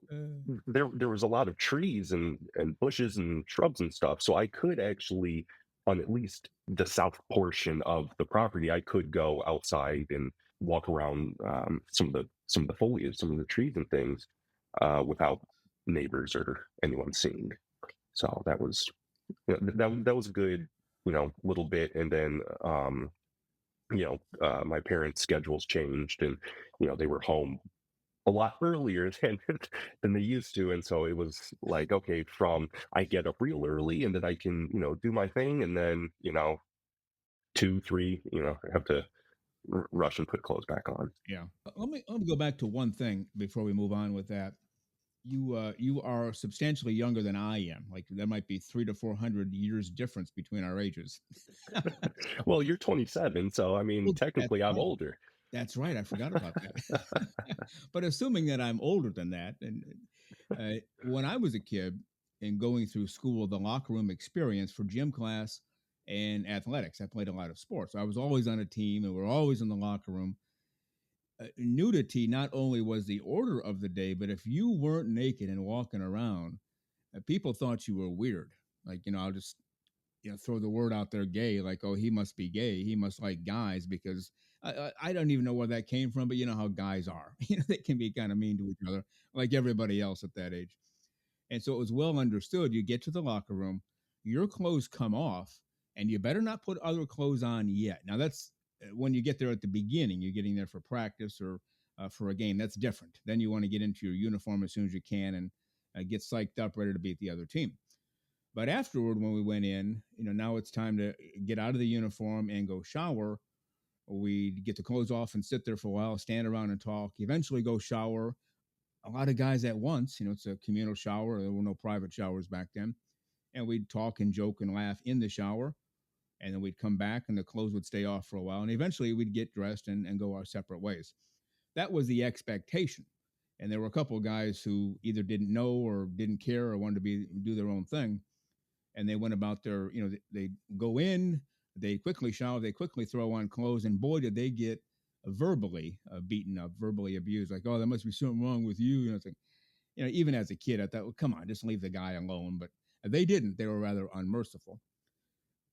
there was a lot of trees and bushes and shrubs and stuff. So I could actually, on at least the south portion of the property, I could go outside and walk around, some of the foliage, some of the trees and things, without neighbors or anyone seeing. So that was, that was a good, little bit. And then, my parents' schedules changed, and they were home a lot earlier than they used to. And so it was like, okay, from I get up real early and then I can, do my thing, and then, 2 3, I have to rush and put clothes back on. Yeah. Let me go back to one thing before we move on with that. You are substantially younger than I am. Like there might be 300 to 400 years difference between our ages. So, Well, you're 27, so I mean, well, that's technically I'm right. older. That's right. I forgot about that. But assuming that I'm older than that, and when I was a kid and going through school, the locker room experience for gym class and athletics, I played a lot of sports. I was always on a team, and we're always in the locker room. Nudity not only was the order of the day, but if you weren't naked and walking around, people thought you were weird. Like, I'll just throw the word out there, gay. Like, oh, he must be gay. He must like guys because I don't even know where that came from. But you know how guys are. They can be kind of mean to each other, like everybody else at that age. And so it was well understood. You get to the locker room, your clothes come off, and you better not put other clothes on yet. Now, that's when you get there at the beginning, you're getting there for practice or for a game. That's different. Then you want to get into your uniform as soon as you can and get psyched up, ready to beat the other team. But afterward, when we went in, now it's time to get out of the uniform and go shower. We get the clothes off and sit there for a while, stand around and talk, eventually go shower, a lot of guys at once. It's a communal shower. There were no private showers back then. And we'd talk and joke and laugh in the shower. And then we'd come back and the clothes would stay off for a while. And eventually we'd get dressed and go our separate ways. That was the expectation. And there were a couple of guys who either didn't know or didn't care or wanted to do their own thing. And they went about their, they go in, they quickly shower, they quickly throw on clothes. And boy, did they get verbally beaten up, verbally abused. Like, oh, there must be something wrong with you. It's like, even as a kid, I thought, well, come on, just leave the guy alone. But they didn't. They were rather unmerciful.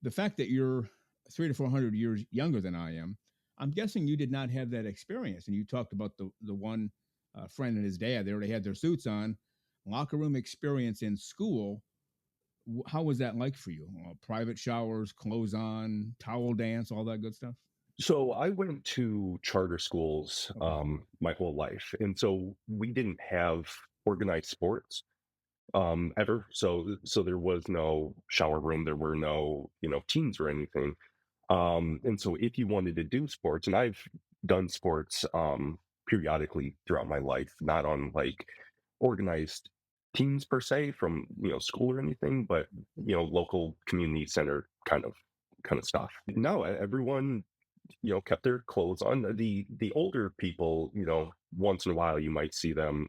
The fact that you're 300 to 400 years younger than I am, I'm guessing you did not have that experience. And you talked about the one friend and his dad. They already had their suits on. Locker room experience in school. How was that like for you? Private showers, clothes on, towel dance, all that good stuff. So I went to charter schools, Okay. my whole life, and so we didn't have organized sports, ever. So there was no shower room, there were no, teams or anything. And so if you wanted to do sports, and I've done sports, periodically throughout my life, not on like organized teams per se from, school or anything, but local community center kind of stuff. No, everyone, kept their clothes on. The older people, once in a while you might see them,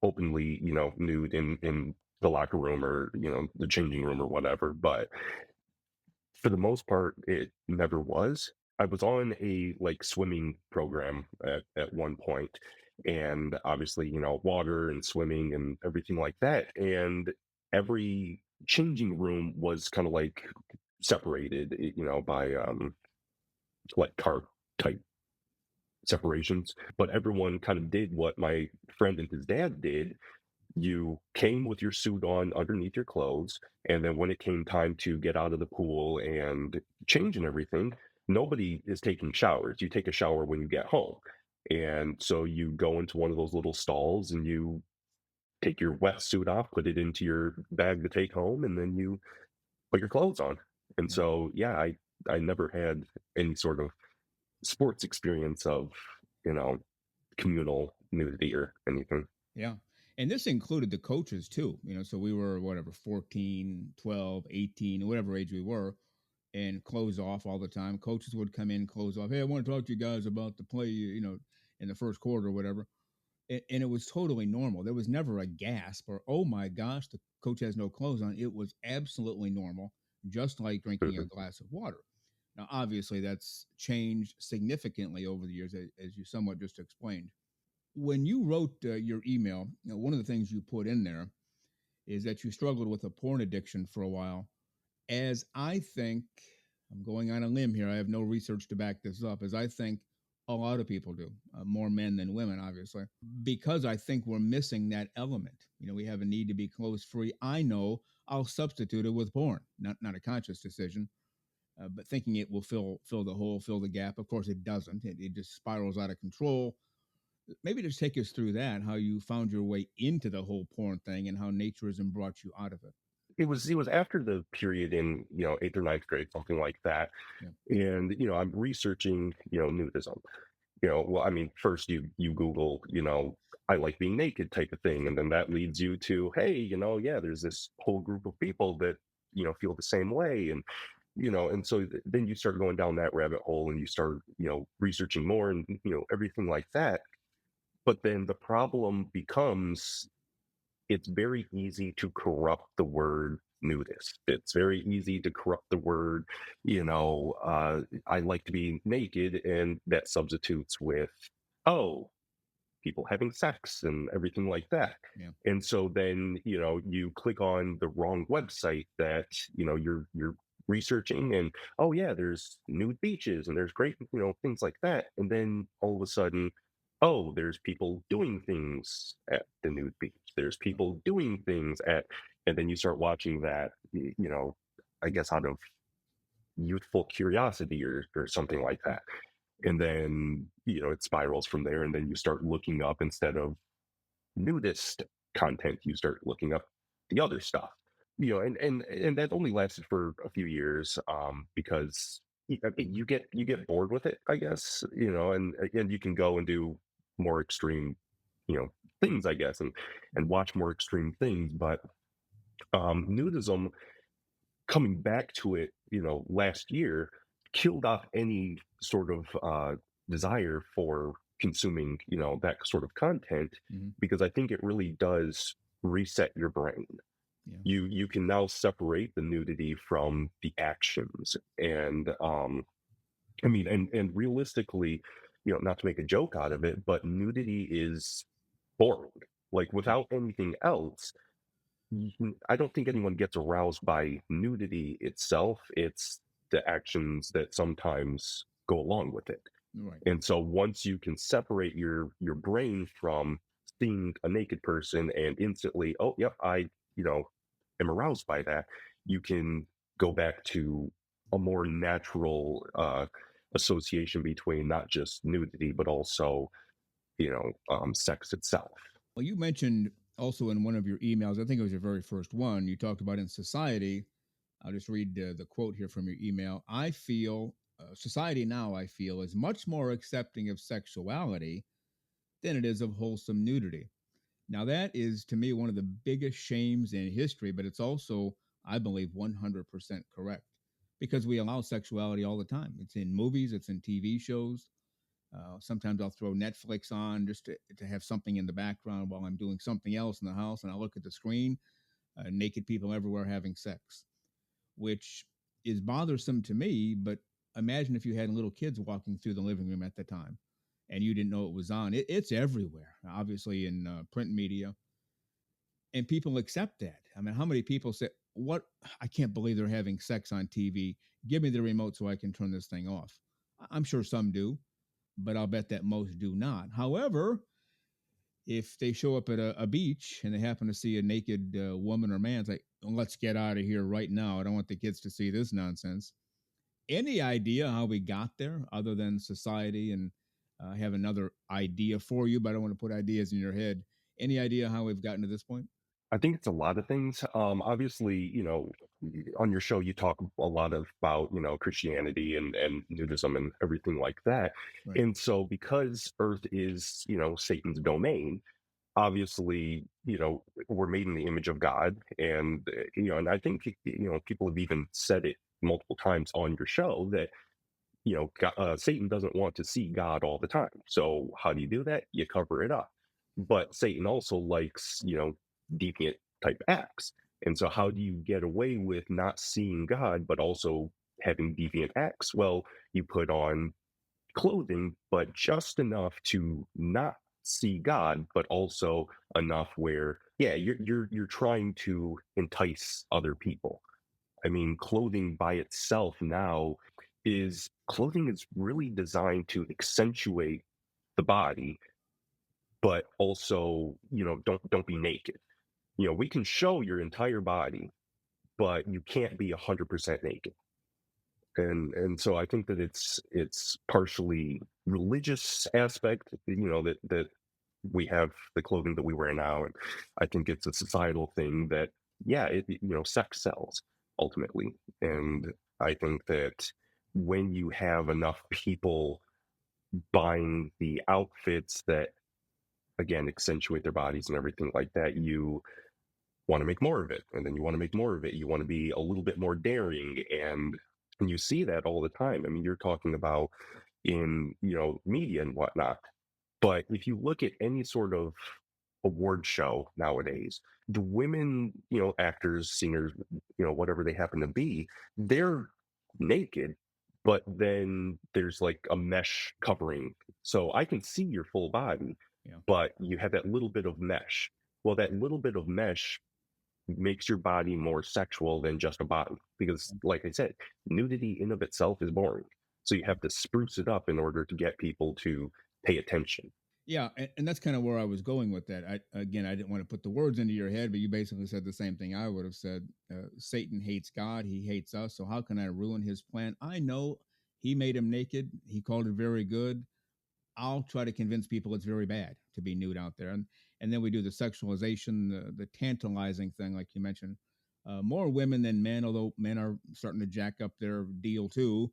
openly, nude in the locker room or, the changing room or whatever. But for the most part, it never was. I was on a like swimming program at one point, and obviously, water and swimming and everything like that. And every changing room was kind of like separated, by like car type separations. But everyone kind of did what my friend and his dad did. You came with your suit on underneath your clothes, and then when it came time to get out of the pool and change and everything, nobody is taking showers. You take a shower when you get home. And so you go into one of those little stalls and you take your wetsuit off, put it into your bag to take home, and then you put your clothes on. And Yeah. so, yeah, I never had any sort of sports experience of, you know, communal nudity or anything. Yeah. And this included the coaches too, so we were whatever, 14, 12, 18, whatever age we were, and close off all the time. Coaches would come in, close off. Hey, I want to talk to you guys about the play, in the first quarter or whatever. And it was totally normal. There was never a gasp or, oh my gosh, the coach has no clothes on. It was absolutely normal, just like drinking a Mhm. glass of water. Now, obviously, that's changed significantly over the years, as you somewhat just explained. When you wrote your email, one of the things you put in there is that you struggled with a porn addiction for a while. As I think, I'm going on a limb here, I have no research to back this up, as I think a lot of people do, more men than women, obviously, because I think we're missing that element. We have a need to be clothes free. I know I'll substitute it with porn, not a conscious decision, but thinking it will fill the hole, fill the gap. Of course, it doesn't. It just spirals out of control. Maybe just take us through that, how you found your way into the whole porn thing and how naturism brought you out of it. It was after the period in, eighth or ninth grade, something like that. Yeah. And, I'm researching, nudism. Well, I mean, first you Google, I like being naked type of thing, and then that leads you to, hey, yeah, there's this whole group of people that feel the same way, and and so then you start going down that rabbit hole, and you start researching more, and everything like that. But then the problem becomes it's very easy to corrupt the word nudist. It's very easy to corrupt the word, I like to be naked, and that substitutes with, oh, people having sex and everything like that. Yeah. And so then, you click on the wrong website that, you're researching, and oh yeah, there's nude beaches and there's great, things like that. And then all of a sudden, oh, there's people doing things at the nude beach. There's people doing things at, and then you start watching that, I guess out of youthful curiosity or something like that. And then, it spirals from there. And then you start looking up, instead of nudist content, you start looking up the other stuff. And that only lasted for a few years, because I mean, you get bored with it, I guess, and you can go and do more extreme, you know, things, I guess, and watch more extreme things. But nudism, coming back to it, last year, killed off any sort of desire for consuming, that sort of content, Hmm. because I think it really does reset your brain. Yeah. You can now separate the nudity from the actions, and I mean, and realistically, not to make a joke out of it, but nudity is boring. Like, without anything else, I don't think anyone gets aroused by nudity itself. It's the actions that sometimes go along with it. Right. And so once you can separate your brain from seeing a naked person and instantly, oh, yep, I, you know, am aroused by that, you can go back to a more natural association between not just nudity, but also, sex itself. Well, you mentioned also in one of your emails, I think it was your very first one, you talked about in society. I'll just read the quote here from your email. I feel society now, I feel, is much more accepting of sexuality than it is of wholesome nudity. Now, that is to me one of the biggest shames in history, but it's also, I believe, 100% correct because we allow sexuality all the time. It's in movies, it's in TV shows. Sometimes I'll throw Netflix on just to have something in the background while I'm doing something else in the house, and I look at the screen, naked people everywhere having sex, which is bothersome to me. But imagine if you had little kids walking through the living room at the time and you didn't know it was on. It's everywhere, obviously, in print media, and people accept that. I mean, how many people say, "What? I can't believe they're having sex on TV. Give me the remote so I can turn this thing off." I'm sure some do, but I'll bet that most do not. However, if they show up at a beach and they happen to see a naked woman or man, it's like, let's get out of here right now. I don't want the kids to see this nonsense. Any idea how we got there other than society? And I have another idea for you, but I don't want to put ideas in your head. Any idea how we've gotten to this point? I think it's a lot of things. Obviously, on your show, you talk a lot about, Christianity and nudism and everything like that. Right. And so because Earth is, Satan's domain, obviously, we're made in the image of God. And, and I think, people have even said it multiple times on your show that Satan doesn't want to see God all the time. So how do you do that? You cover it up. But Satan also likes, deviant type acts. And so how do you get away with not seeing God, but also having deviant acts? Well, you put on clothing, but just enough to not see God, but also enough where, yeah, you're trying to entice other people. I mean, clothing by itself now is clothing is really designed to accentuate the body, but also, don't be naked. We can show your entire body, but you can't be 100% naked. And so I think that it's partially religious aspect, that we have the clothing that we wear now, and I think it's a societal thing that, yeah, sex sells ultimately. And I think that when you have enough people buying the outfits that again accentuate their bodies and everything like that, you want to make more of it, and then you want to make more of it, you want to be a little bit more daring, and you see that all the time. I mean, you're talking about in media and whatnot, but if you look at any sort of award show nowadays, the women, actors, singers, whatever they happen to be, they're naked, but then there's like a mesh covering. So I can see your full body, Yeah. but you have that little bit of mesh. Well, that little bit of mesh makes your body more sexual than just a body. Because, like I said, nudity in of itself is boring. So you have to spruce it up in order to get people to pay attention. Yeah, and that's kind of where I was going with that. I didn't want to put the words into your head, but you basically said the same thing I would have said. Satan hates God; he hates us. So how can I ruin his plan? I know he made him naked. He called it very good. I'll try to convince people it's very bad to be nude out there, and then we do the sexualization, the tantalizing thing, like you mentioned. More women than men, although men are starting to jack up their deal too,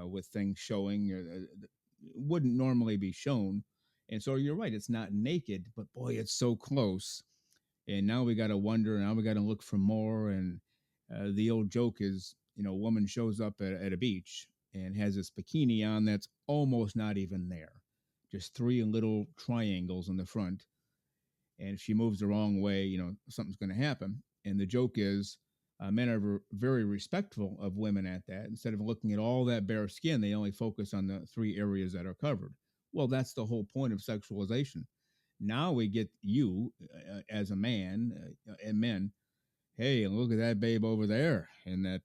with things showing that wouldn't normally be shown. And so you're right, it's not naked, but boy, it's so close. And now we got to wonder, now we got to look for more. And the old joke is, a woman shows up at a beach and has this bikini on that's almost not even there, just three little triangles in the front. And if she moves the wrong way, something's going to happen. And the joke is, men are very respectful of women at that. Instead of looking at all that bare skin, they only focus on the three areas that are covered. Well, that's the whole point of sexualization. Now we get you as a man and men. Hey, look at that babe over there in that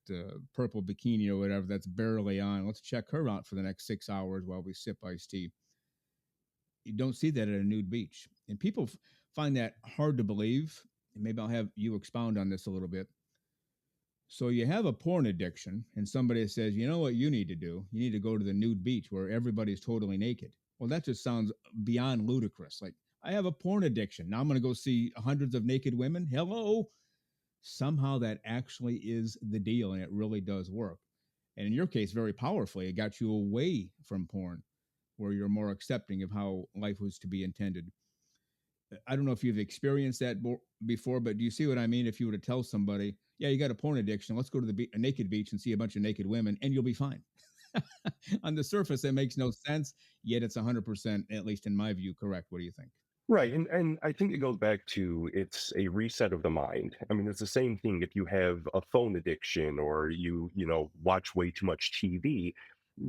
purple bikini or whatever that's barely on. Let's check her out for the next 6 hours while we sip iced tea. You don't see that at a nude beach. And people find that hard to believe. And maybe I'll have you expound on this a little bit. So you have a porn addiction, and somebody says, you know what you need to do? You need to go to the nude beach where everybody's totally naked. Well, that just sounds beyond ludicrous. Like, I have a porn addiction. Now I'm going to go see hundreds of naked women. Hello. Somehow that actually is the deal, and it really does work. And in your case, very powerfully, it got you away from porn, where you're more accepting of how life was to be intended. I don't know if you've experienced that before, but do you see what I mean? If you were to tell somebody, yeah, you got a porn addiction, let's go to a naked beach and see a bunch of naked women, and you'll be fine. On the surface, it makes no sense, yet it's 100%, at least in my view, correct. What do you think? Right. And I think it goes back to it's a reset of the mind. I mean, it's the same thing if you have a phone addiction or you watch way too much TV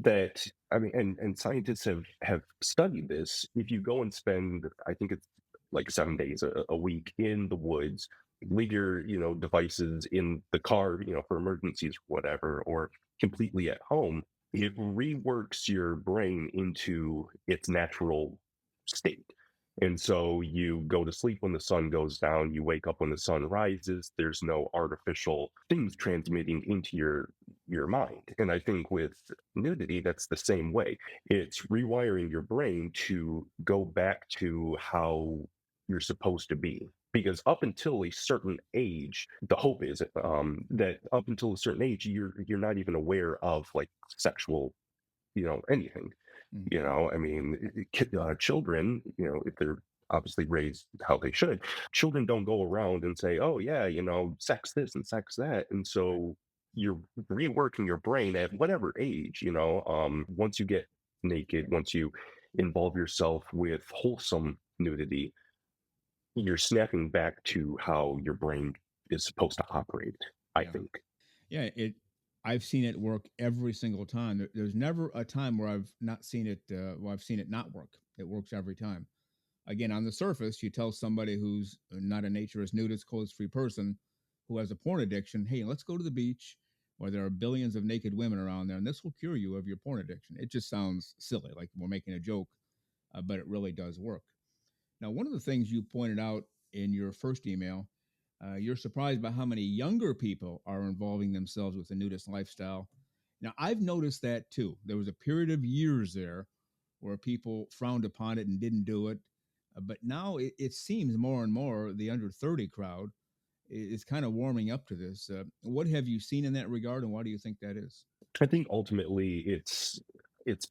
that I mean and scientists have studied this. If you go and spend I think it's like 7 days a week in the woods, leave your, devices in the car, for emergencies or whatever, or completely at home, it reworks your brain into its natural state. And so you go to sleep when the sun goes down, you wake up when the sun rises. There's no artificial things transmitting into your mind. And I think with nudity, that's the same way. It's rewiring your brain to go back to how you're supposed to be. because up until a certain age, the hope is that up until a certain age, you're not even aware of like sexual, anything. Mm. I mean, children, if they're obviously raised how they should, children don't go around and say, "Oh yeah, sex this and sex that," and so you're reworking your brain at whatever age. Once you get naked, once you involve yourself with wholesome nudity, you're snapping back to how your brain is supposed to operate, I Yeah. think. Yeah, I've seen it work every single time. There's never a time where I've not seen it. Well, I've seen it not work. It works every time. Again, on the surface, you tell somebody who's not a naturist, nudist, clothes-free person who has a porn addiction, "Hey, let's go to the beach where there are billions of naked women around there, and this will cure you of your porn addiction." It just sounds silly, like we're making a joke, but it really does work. Now, one of the things you pointed out in your first email, you're surprised by how many younger people are involving themselves with the nudist lifestyle. Now, I've noticed that too. There was a period of years there where people frowned upon it and didn't do it. But now it seems more and more the under 30 crowd is kind of warming up to this. What have you seen in that regard, and why do you think that is? I think ultimately it's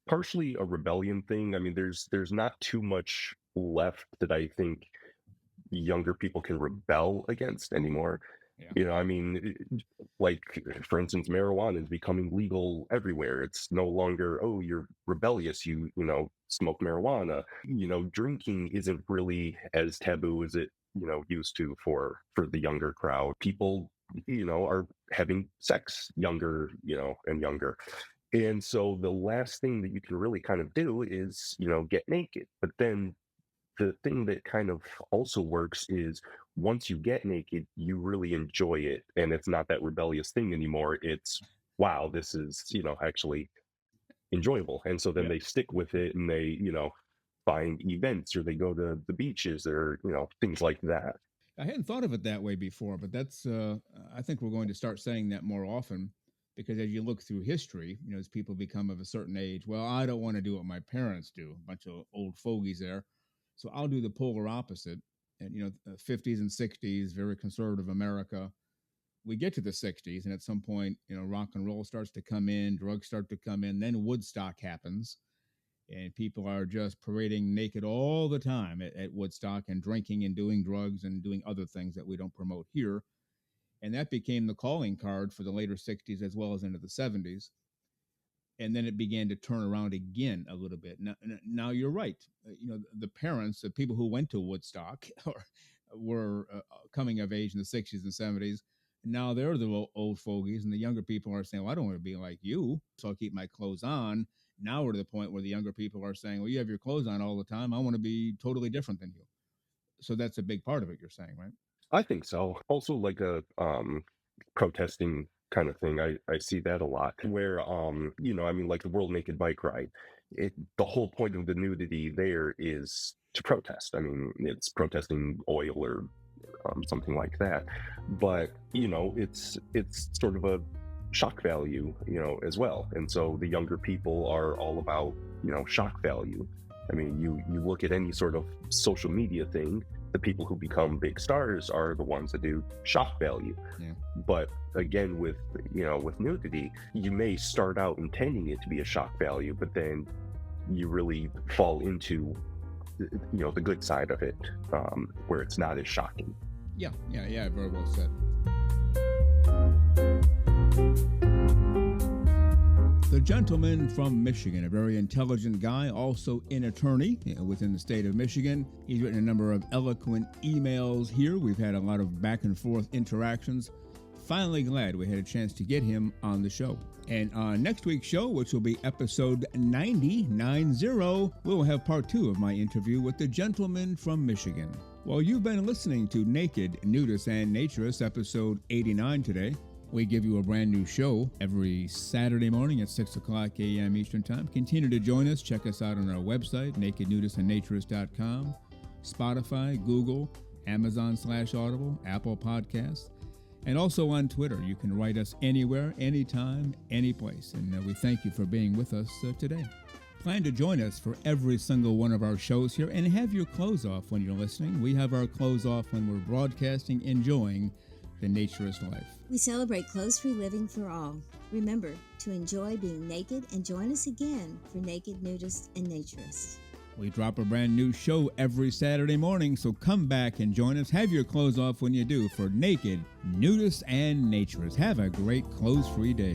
partially a rebellion thing. I mean, there's not too much left that I think younger people can rebel against anymore. Yeah. I mean, like for instance, marijuana is becoming legal everywhere. It's no longer, oh, you're rebellious, you smoke marijuana. Drinking isn't really as taboo as it used to for the younger crowd. People are having sex younger, and younger. And so the last thing that you can really kind of do is, get naked. But then the thing that kind of also works is once you get naked, you really enjoy it. And it's not that rebellious thing anymore. It's, wow, this is, actually enjoyable. And so then Yeah. they stick with it and they, find events or they go to the beaches or, things like that. I hadn't thought of it that way before, but I think we're going to start saying that more often because as you look through history, as people become of a certain age, well, I don't want to do what my parents do, a bunch of old fogies there. So I'll do the polar opposite. And, 50s and 60s, very conservative America. We get to the 60s, and at some point, rock and roll starts to come in, drugs start to come in, then Woodstock happens and people are just parading naked all the time at Woodstock and drinking and doing drugs and doing other things that we don't promote here. And that became the calling card for the later 60s as well as into the 70s. And then it began to turn around again a little bit. Now you're right. The parents, the people who went to Woodstock or were coming of age in the 60s and 70s. Now they're the old fogies, and the younger people are saying, "Well, I don't want to be like you, so I'll keep my clothes on." Now we're to the point where the younger people are saying, "Well, you have your clothes on all the time. I want to be totally different than you." So that's a big part of it, you're saying, right? I think so. Also like a protesting kind of thing. I see that a lot where I mean like the World Naked Bike Ride. The whole point of the nudity there is to protest. I mean, it's protesting oil or something like that. But it's sort of a shock value, as well. And so the younger people are all about shock value. I mean, you look at any sort of social media thing, the people who become big stars are the ones that do shock value. Yeah. But again, with nudity, you may start out intending it to be a shock value, but then you really fall into the good side of it, where it's not as shocking. Yeah, very well said. The gentleman from Michigan, a very intelligent guy, also an attorney within the state of Michigan. He's written a number of eloquent emails here. We've had a lot of back and forth interactions. Finally glad we had a chance to get him on the show. And on next week's show, which will be episode 90, we'll have part 2 of my interview with the gentleman from Michigan. Well, you've been listening to Naked, Nudists, and Naturists, episode 89 today. We give you a brand new show every Saturday morning at 6 o'clock a.m. Eastern Time. Continue to join us. Check us out on our website, nakednudistandnaturist.com, Spotify, Google, Amazon/Audible, Apple Podcasts, and also on Twitter. You can write us anywhere, anytime, any place. And we thank you for being with us today. Plan to join us for every single one of our shows here and have your clothes off when you're listening. We have our clothes off when we're broadcasting, enjoying the naturist life. We celebrate clothes-free living for all. Remember to enjoy being naked and join us again for Naked Nudists and Naturists. We drop a brand new show every Saturday morning, so come back and join us. Have your clothes off when you do for Naked Nudists and Naturists. Have a great clothes-free day.